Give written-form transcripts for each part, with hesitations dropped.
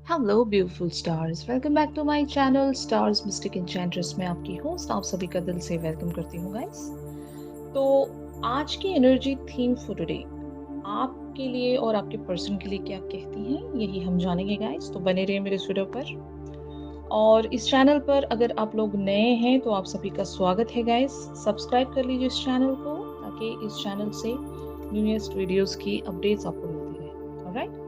Hello beautiful stars, welcome back to my channel stars mystic enchantress में आपकी host आप सभी का दिल से वेलकम करती हूँ गाइस। तो आज की एनर्जी थीम फॉर टुडे आपके लिए और आपके पर्सन के लिए क्या कहती हैं, यही हम जानेंगे गाइस। तो बने रहिए मेरे इस वीडियो पर। और इस चैनल पर अगर आप लोग नए हैं तो आप सभी का स्वागत है गाइस। सब्सक्राइब कर लीजिए इस चैनल को ताकि इस चैनल से न्यूएस्ट वीडियोस की अपडेट्स आपको मिलती रहे। ऑलराइट,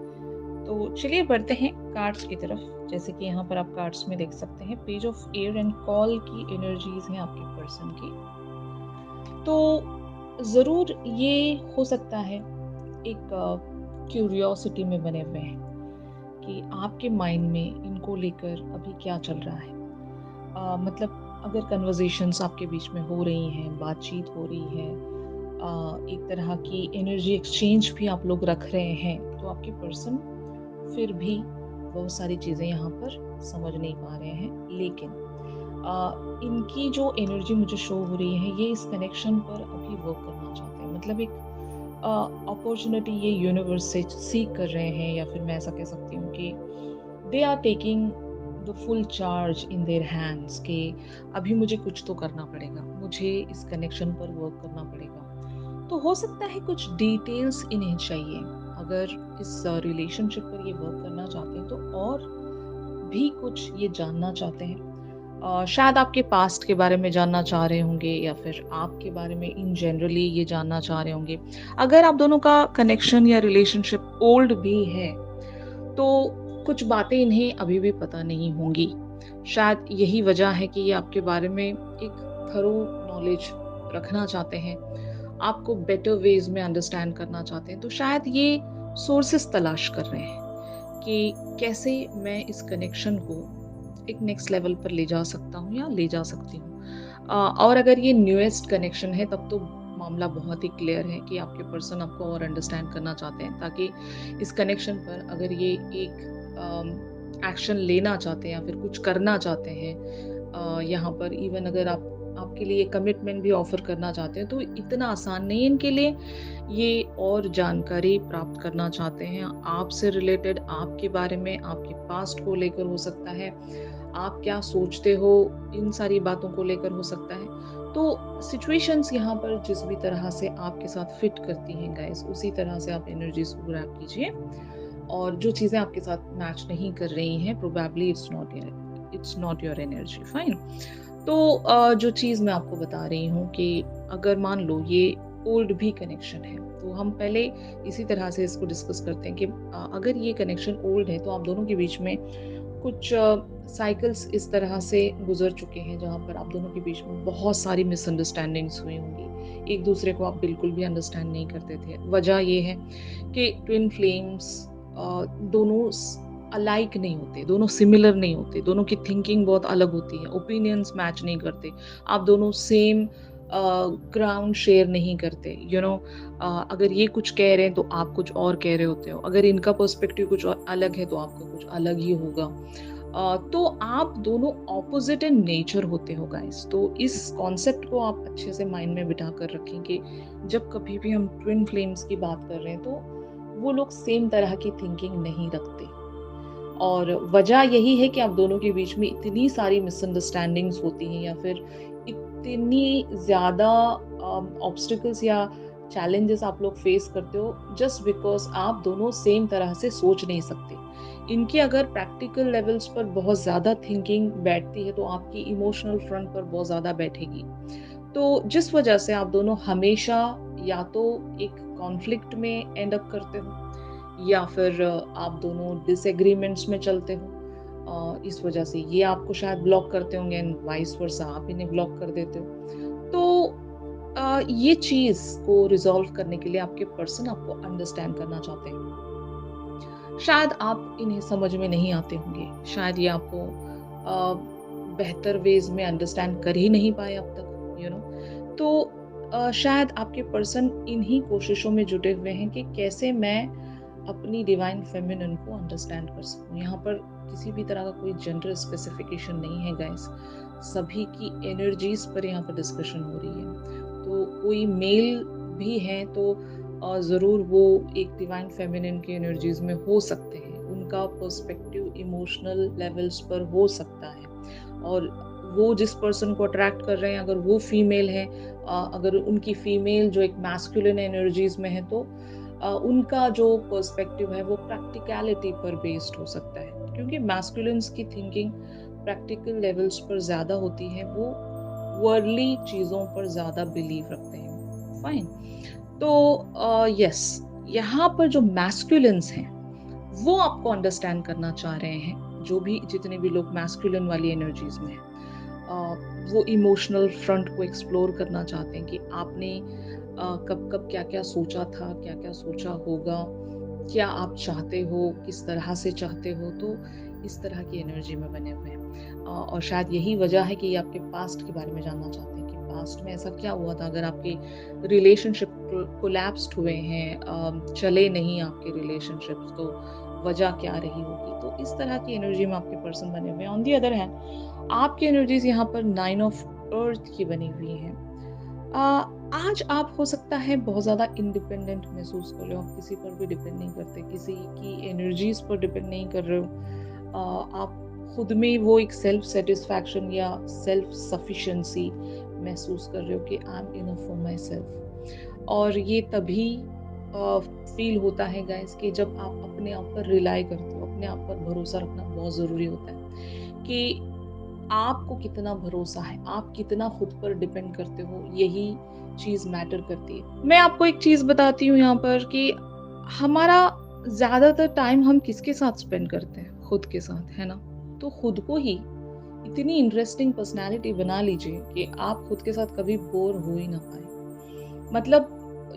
तो चलिए बढ़ते हैं कार्ड्स की तरफ। जैसे कि यहाँ पर आप कार्ड्स में देख सकते हैं, page of air and call की एनर्जीज हैं आपके पर्सन की। तो ज़रूर ये हो सकता है एक क्यूरियोसिटी में बने हुए हैं कि आपके माइंड में इनको लेकर अभी क्या चल रहा है। मतलब अगर कन्वर्जेशंस आपके बीच में हो रही हैं, बातचीत हो रही है, एक तरह की एनर्जी एक्सचेंज भी आप लोग रख रहे हैं, तो आपके पर्सन फिर भी बहुत सारी चीज़ें यहाँ पर समझ नहीं पा रहे हैं। लेकिन इनकी जो एनर्जी मुझे शो हो रही है, ये इस कनेक्शन पर अभी वर्क करना चाहते हैं। मतलब एक अपॉर्चुनिटी ये यूनिवर्स से सीख कर रहे हैं, या फिर मैं ऐसा कह सकती हूँ कि they are taking the full charge in their hands कि अभी मुझे कुछ तो करना पड़ेगा, मुझे इस कनेक्शन पर वर्क करना पड़ेगा। तो हो सकता है कुछ डिटेल्स इन्हें चाहिए। अगर इस रिलेशनशिप पर ये वर्क करना चाहते हैं तो और भी कुछ ये जानना चाहते हैं। शायद आपके पास्ट के बारे में जानना चाह रहे होंगे, या फिर आपके बारे में इन जनरली ये जानना चाह रहे होंगे। अगर आप दोनों का कनेक्शन या रिलेशनशिप ओल्ड भी है तो कुछ बातें इन्हें अभी भी पता नहीं होंगी। शायद यही वजह है कि ये आपके बारे में एक थरो नॉलेज रखना चाहते हैं, आपको बेटर वेज में अंडरस्टैंड करना चाहते हैं। तो शायद ये सोर्सेस तलाश कर रहे हैं कि कैसे मैं इस कनेक्शन को एक नेक्स्ट लेवल पर ले जा सकता हूँ या ले जा सकती हूँ। और अगर ये न्यूएस्ट कनेक्शन है तब तो मामला बहुत ही क्लियर है कि आपके पर्सन आपको और अंडरस्टैंड करना चाहते हैं, ताकि इस कनेक्शन पर अगर ये एक एक्शन लेना चाहते हैं या फिर कुछ करना चाहते हैं, यहाँ पर इवन अगर आप आपके लिए कमिटमेंट भी ऑफर करना चाहते हैं तो इतना आसान नहीं है इनके लिए। ये और जानकारी प्राप्त करना चाहते हैं आपसे रिलेटेड, आपके बारे में, आपके पास्ट को लेकर हो सकता है, आप क्या सोचते हो, इन सारी बातों को लेकर हो सकता है। तो सिचुएशंस यहाँ पर जिस भी तरह से आपके साथ फिट करती हैं गाइस, उसी तरह से आप एनर्जीज को ग्रैब कीजिए। और जो चीज़ें आपके साथ मैच नहीं कर रही हैं, probably it's not your energy, fine. तो जो चीज़ मैं आपको बता रही हूँ कि अगर मान लो ये ओल्ड भी कनेक्शन है, तो हम पहले इसी तरह से इसको डिस्कस करते हैं कि अगर ये कनेक्शन ओल्ड है तो आप दोनों के बीच में कुछ साइकिल्स इस तरह से गुजर चुके हैं जहाँ पर आप दोनों के बीच में बहुत सारी मिसअंडरस्टैंडिंग्स हुई होंगी। एक दूसरे को आप बिल्कुल भी अंडरस्टैंड नहीं करते थे। वजह ये है कि ट्विन फ्लेम्स दोनों अलाइक नहीं होते, दोनों सिमिलर नहीं होते, दोनों की थिंकिंग बहुत अलग होती है, ओपिनियंस मैच नहीं करते, आप दोनों सेम ग्राउंड शेयर नहीं करते। अगर ये कुछ कह रहे हैं तो आप कुछ और कह रहे होते हो, अगर इनका पर्सपेक्टिव कुछ और अलग है तो आपका कुछ अलग ही होगा। तो आप दोनों ऑपोजिट इन नेचर होते हो गाइस। तो इस कॉन्सेप्ट को आप अच्छे से माइंड में बिठा कर रखें कि जब कभी भी हम ट्विन फ्लेम्स की बात कर रहे हैं तो वो लोग सेम तरह की थिंकिंग नहीं रखते। और वजह यही है कि आप दोनों के बीच में इतनी सारी मिसअंडरस्टैंडिंग्स होती हैं, या फिर इतनी ज़्यादा ऑब्स्टिकल्स या चैलेंजेस आप लोग फेस करते हो, जस्ट बिकॉज आप दोनों सेम तरह से सोच नहीं सकते। इनकी अगर प्रैक्टिकल लेवल्स पर बहुत ज़्यादा थिंकिंग बैठती है तो आपकी इमोशनल फ्रंट पर बहुत ज़्यादा बैठेगी। तो जिस वजह से आप दोनों हमेशा या तो एक कॉन्फ्लिक्ट में एंड अप करते हो, या फिर आप दोनों डिसएग्रीमेंट्स में चलते हो। इस वजह से ये आपको शायद ब्लॉक करते होंगे एंड वाइस वर्सा आप इन्हें ब्लॉक कर देते हो। तो ये चीज़ को रिज़ॉल्व करने के लिए आपके पर्सन आपको अंडरस्टैंड करना चाहते हैं। शायद आप इन्हें समझ में नहीं आते होंगे, शायद ये आपको बेहतर वेज़ में अंडरस्टैंड कर ही नहीं पाए अब तक, तो शायद आपके पर्सन इन्हीं कोशिशों में जुटे हुए हैं कि कैसे मैं अपनी डिवाइन फेमिनिन को अंडरस्टैंड कर सकूं। यहाँ पर किसी भी तरह का कोई जेंडर स्पेसिफिकेशन नहीं है गाइस, सभी की एनर्जीज पर यहाँ पर डिस्कशन हो रही है। तो कोई मेल भी है तो ज़रूर वो एक डिवाइन फेमिनिन की एनर्जीज में हो सकते हैं, उनका पर्सपेक्टिव इमोशनल लेवल्स पर हो सकता है, और वो जिस पर्सन को अट्रैक्ट कर रहे हैं, अगर वो फीमेल है, अगर उनकी फीमेल जो एक मैस्कुलिन एनर्जीज में है, तो उनका जो पर्सपेक्टिव है वो प्रैक्टिकलिटी पर बेस्ड हो सकता है, क्योंकि मैस्कुलिन्स की थिंकिंग प्रैक्टिकल लेवल्स पर ज़्यादा होती है, वो वर्ल्डली चीज़ों पर ज़्यादा बिलीव रखते हैं। फाइन। तो यस, यहाँ पर जो मैस्कुलिन्स हैं वो आपको अंडरस्टैंड करना चाह रहे हैं, जो भी जितने भी लोग मैस्कुलिन वाली एनर्जीज में हैं, वो इमोशनल फ्रंट को एक्सप्लोर करना चाहते हैं कि आपने कब कब क्या क्या सोचा था, क्या क्या सोचा होगा, क्या आप चाहते हो, किस तरह से चाहते हो, तो इस तरह की एनर्जी में बने हुए हैं। और शायद यही वजह है कि ये आपके पास्ट के बारे में जानना चाहते हैं कि पास्ट में ऐसा क्या हुआ था, अगर आपके रिलेशनशिप कोलैप्स्ड हुए हैं, चले नहीं आपके रिलेशनशिप्स, तो वजह क्या रही होगी। तो इस तरह की एनर्जी में आपके पर्सन बने हुए हैं। ऑन दी अदर हैंड आपकी एनर्जीज यहाँ पर 9 ऑफ अर्थ की बनी हुई हैं। आज आप हो सकता है बहुत ज़्यादा इंडिपेंडेंट महसूस कर रहे हो, आप किसी पर भी डिपेंड नहीं करते, किसी की एनर्जीज पर डिपेंड नहीं कर रहे हो। आप खुद में वो एक सेल्फ सेटिस्फैक्शन या सेल्फ सफिशिएंसी महसूस कर रहे हो कि I am enough for my self. और ये तभी फील होता है गाइस कि जब आप अपने आप पर रिलाई करते हो, अपने आप पर भरोसा रखना बहुत ज़रूरी होता है कि आपको कितना भरोसा है, आप कितना खुद पर डिपेंड करते हो, यही चीज़ मैटर करती है। मैं आपको एक चीज़ बताती हूँ यहाँ पर कि हमारा ज़्यादातर टाइम हम किसके साथ स्पेंड करते हैं? खुद के साथ, है ना? तो खुद को ही इतनी इंटरेस्टिंग पर्सनैलिटी बना लीजिए कि आप खुद के साथ कभी बोर हो ही ना पाएँ। मतलब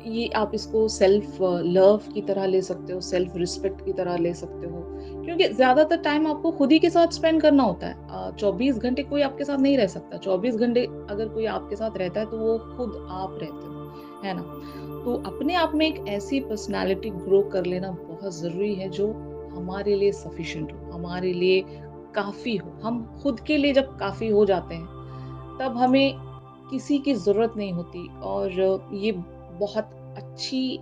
ये आप इसको सेल्फ लव की तरह ले सकते हो, सेल्फ रिस्पेक्ट की तरह ले सकते हो, क्योंकि ज़्यादातर टाइम आपको खुद ही के साथ स्पेंड करना होता है। 24 घंटे कोई आपके साथ नहीं रह सकता। 24 घंटे अगर कोई आपके साथ रहता है तो वो खुद आप रहते हो, है ना? तो अपने आप में एक ऐसी पर्सनैलिटी ग्रो कर लेना बहुत ज़रूरी है जो हमारे लिए सफिशिएंट हो, हमारे लिए काफ़ी हो। हम खुद के लिए जब काफ़ी हो जाते हैं, तब हमें किसी की ज़रूरत नहीं होती, और ये बहुत अच्छी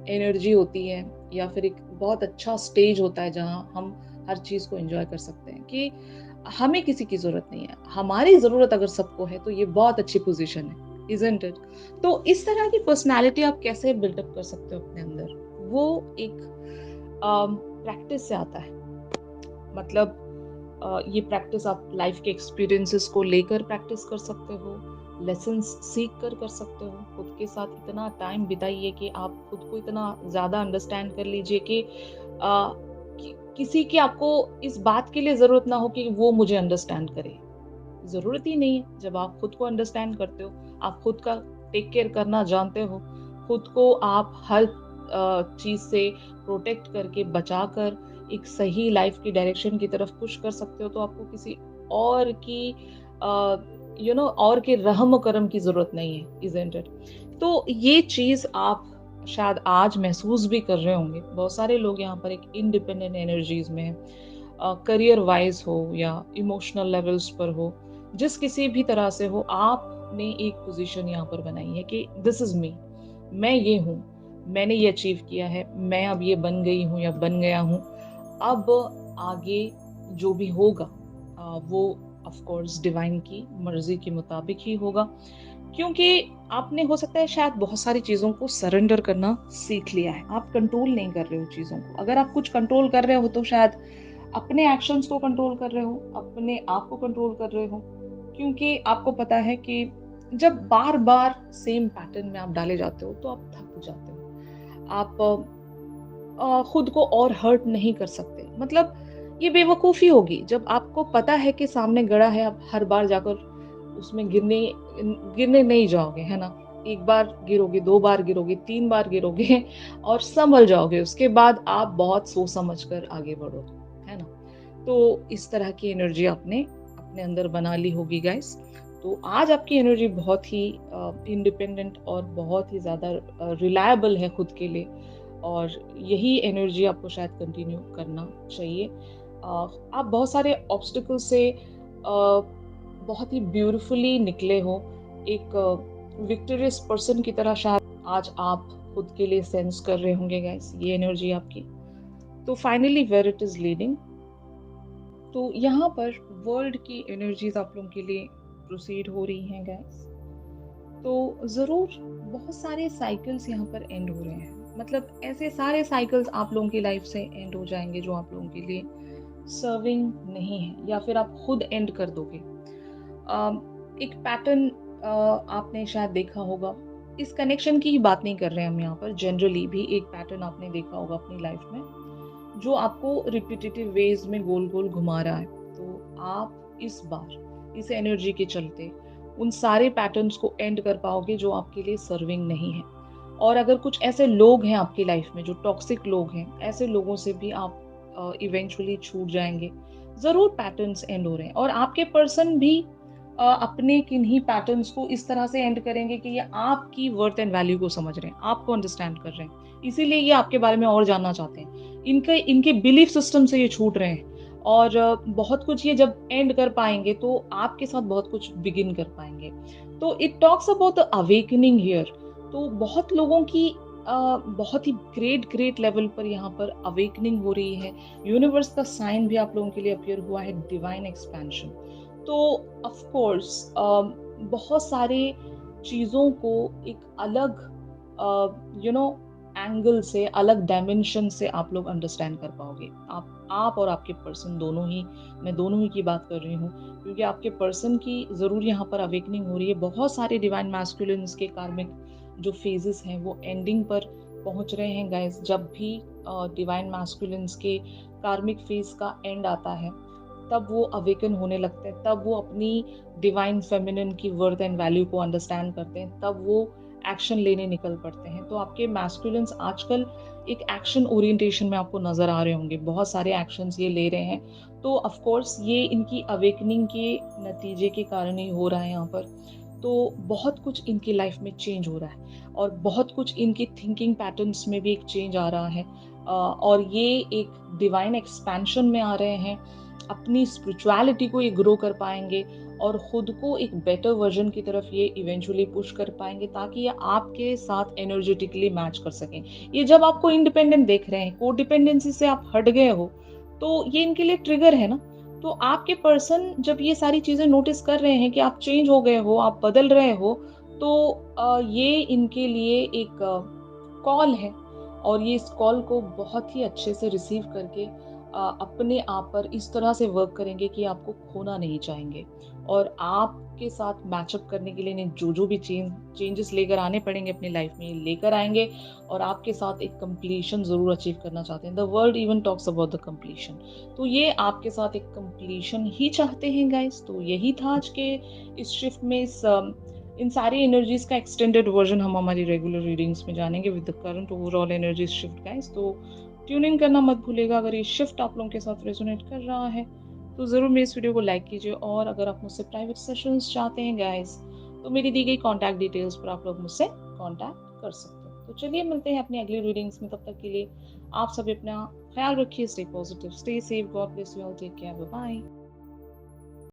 एनर्जी होती है, या फिर एक बहुत अच्छा स्टेज होता है जहाँ हम हर चीज़ को एन्जॉय कर सकते हैं कि हमें किसी की ज़रूरत नहीं है। हमारी ज़रूरत अगर सबको है तो ये बहुत अच्छी पोज़ीशन है, इज़न्ट इट? तो इस तरह की पर्सनैलिटी आप कैसे बिल्डअप कर सकते हो अपने अंदर? वो एक प्रैक्टिस से आता है। मतलब ये प्रैक्टिस आप लाइफ के एक्सपीरियंसेस को लेकर प्रैक्टिस कर सकते हो, लेसन्स सीख कर सकते हो। खुद के साथ इतना टाइम बिताइए कि आप खुद को इतना ज़्यादा अंडरस्टैंड कर लीजिए कि किसी की आपको इस बात के लिए ज़रूरत ना हो कि वो मुझे अंडरस्टैंड करे। ज़रूरत ही नहीं है। जब आप खुद को अंडरस्टैंड करते हो, आप खुद का टेक केयर करना जानते हो, खुद को आप हर चीज़ से प्रोटेक्ट करके, बचाकर एक सही लाइफ की डायरेक्शन की तरफ पुश कर सकते हो, तो आपको किसी और की और के रहम-करम की ज़रूरत नहीं है, इज़न्ट इट? तो ये चीज़ आप शायद आज महसूस भी कर रहे होंगे। बहुत सारे लोग यहाँ पर एक इंडिपेंडेंट एनर्जीज़ में हैं, करियर वाइज़ हो या इमोशनल लेवल्स पर हो, जिस किसी भी तरह से हो, आपने एक पोज़ीशन यहाँ पर बनाई है कि दिस इज़ मी, मैं ये हूँ, मैंने ये अचीव किया है, मैं अब ये बन गई हूँ या बन गया हूँ। अब आगे जो भी होगा वो ऑफ कोर्स डिवाइन की मर्ज़ी के मुताबिक ही होगा, क्योंकि आपने हो सकता है शायद बहुत सारी चीज़ों को सरेंडर करना सीख लिया है। आप कंट्रोल नहीं कर रहे हो चीज़ों को। अगर आप कुछ कंट्रोल कर रहे हो तो शायद अपने एक्शंस को कंट्रोल कर रहे हो, अपने आप को कंट्रोल कर रहे हो, क्योंकि आपको पता है कि जब बार-बार सेम पैटर्न में आप डाले जाते हो तो आप थक जाते हो। आप खुद को और हर्ट नहीं कर सकते। मतलब ये बेवकूफ़ी होगी जब आपको पता है कि सामने गड़ा है, आप हर बार जाकर उसमें गिरने नहीं जाओगे, है ना? 1 बार गिरोगे, 2 बार गिरोगे, 3 बार गिरोगे और सँभल जाओगे। उसके बाद आप बहुत सोच समझ कर आगे बढ़ोगे, है ना? तो इस तरह की एनर्जी आपने अपने अंदर बना ली होगी गाइस। तो आज आपकी एनर्जी बहुत ही इंडिपेंडेंट और बहुत ही ज़्यादा रिलायबल है खुद के लिए, और यही एनर्जी आपको शायद कंटिन्यू करना चाहिए। आप बहुत सारे ऑब्स्टिकल से बहुत ही ब्यूटीफुली निकले हो, एक विक्टोरियस पर्सन की तरह शायद आज आप खुद के लिए सेंस कर रहे होंगे गाइस, ये एनर्जी आपकी। तो finally where it is leading. तो यहाँ पर वर्ल्ड की एनर्जीज आप लोगों के लिए प्रोसीड हो रही हैं गाइस। तो ज़रूर बहुत सारे साइकिल्स यहाँ पर एंड हो रहे हैं, मतलब ऐसे सारे साइकिल्स आप लोगों की लाइफ से एंड हो जाएंगे जो आप लोगों के लिए सर्विंग नहीं है, या फिर आप खुद एंड कर दोगे। एक पैटर्न आपने शायद देखा होगा, इस कनेक्शन की ही बात नहीं कर रहे हैं हम यहाँ पर, जनरली भी एक पैटर्न आपने देखा होगा अपनी लाइफ में जो आपको रिपीटेटिव वेज में गोल गोल घुमा रहा है। तो आप इस बार इस एनर्जी के चलते उन सारे पैटर्न्स को एंड कर पाओगे जो आपके लिए सर्विंग नहीं है। और अगर कुछ ऐसे लोग हैं आपकी लाइफ में जो टॉक्सिक लोग हैं, ऐसे लोगों से भी आप इवेंचुअली छूट जाएंगे। जरूर पैटर्न्स एंड हो रहे हैं, और आपके पर्सन भी अपने किन्हीं पैटर्न्स को इस तरह से एंड करेंगे कि ये आपकी वर्थ एंड वैल्यू को समझ रहे हैं, आपको अंडरस्टैंड कर रहे हैं, इसीलिए ये आपके बारे में और जानना चाहते हैं। इनके बिलीफ सिस्टम से ये छूट रहे हैं, और बहुत कुछ ये जब एंड कर पाएंगे तो आपके साथ बहुत कुछ बिगिन कर पाएंगे। तो it talks about the awakening here. तो बहुत लोगों की बहुत ही ग्रेट लेवल पर यहाँ पर अवेकनिंग हो रही है। यूनिवर्स का साइन भी आप लोगों के लिए अपीयर हुआ है, डिवाइन एक्सपेंशन। तो ऑफ कोर्स बहुत सारे चीज़ों को एक अलग एंगल से, अलग डायमेंशन से आप लोग अंडरस्टैंड कर पाओगे। आप और आपके पर्सन दोनों ही, मैं दोनों ही की बात कर रही हूँ, क्योंकि आपके पर्सन की ज़रूर यहाँ पर अवेकनिंग हो रही है। बहुत सारे डिवाइन मैस्कुलिन्स के कार्मिक जो फेजेस हैं वो एंडिंग पर पहुंच रहे हैं गाइस। जब भी डिवाइन मैस्कुलिन्स के कार्मिक फेज का एंड आता है तब वो अवेकन होने लगते हैं, तब वो अपनी डिवाइन फेमिनिन की वर्थ एंड वैल्यू को अंडरस्टैंड करते हैं, तब वो एक्शन लेने निकल पड़ते हैं। तो आपके मैस्कुलिन्स आजकल एक एक्शन ओरिएंटेशन में आपको नजर आ रहे होंगे, बहुत सारे एक्शंस ये ले रहे हैं। तो ऑफ कोर्स ये इनकी अवेकनिंग के नतीजे के कारण ही हो रहा है यहाँ पर। तो बहुत कुछ इनकी लाइफ में चेंज हो रहा है, और बहुत कुछ इनकी थिंकिंग पैटर्न्स में भी एक चेंज आ रहा है। और ये एक डिवाइन एक्सपेंशन में आ रहे हैं, अपनी स्पिरिचुअलिटी को ये ग्रो कर पाएंगे, और खुद को एक बेटर वर्जन की तरफ ये इवेंचुअली पुश कर पाएंगे, ताकि ये आपके साथ एनर्जेटिकली मैच कर सकें। ये जब आपको इंडिपेंडेंट देख रहे हैं, कोडिपेंडेंसी से आप हट गए हो, तो ये इनके लिए ट्रिगर है ना। तो आपके पर्सन जब ये सारी चीजें नोटिस कर रहे हैं कि आप चेंज हो गए हो, आप बदल रहे हो, तो ये इनके लिए एक कॉल है, और ये इस कॉल को बहुत ही अच्छे से रिसीव करके अपने आप पर इस तरह से वर्क करेंगे कि आपको खोना नहीं चाहेंगे, और आपके साथ मैचअप करने के लिए इन्हें जो भी चेंजेस लेकर आने पड़ेंगे अपनी लाइफ में, लेकर आएंगे, और आपके साथ एक कंप्लीशन जरूर अचीव करना चाहते हैं। The world even talks about the completion. तो ये आपके साथ एक कंप्लीशन ही चाहते हैं गाइस। तो यही था आज के इस शिफ्ट में, इन सारी एनर्जीज का एक्सटेंडेड वर्जन हम हमारी रेगुलर रीडिंग्स में जानेंगे with the current overall energies shift guys. तो ट्यून इन करना मत भूलिएगा अगर ये शिफ्ट आप लोगों के साथ रेजोनेट कर रहा है, तो ज़रूर मेरे इस वीडियो को लाइक कीजिए। और अगर आप मुझसे प्राइवेट सेशंस चाहते हैं गाइस, तो मेरी दी गई कॉन्टैक्ट डिटेल्स पर आप लोग मुझसे कॉन्टैक्ट कर सकते हैं। तो चलिए मिलते हैं अपनी अगली रीडिंग्स में, तब तक के लिए आप सभी अपना ख्याल रखिए, stay positive, stay safe, God bless you all, take care, bye bye.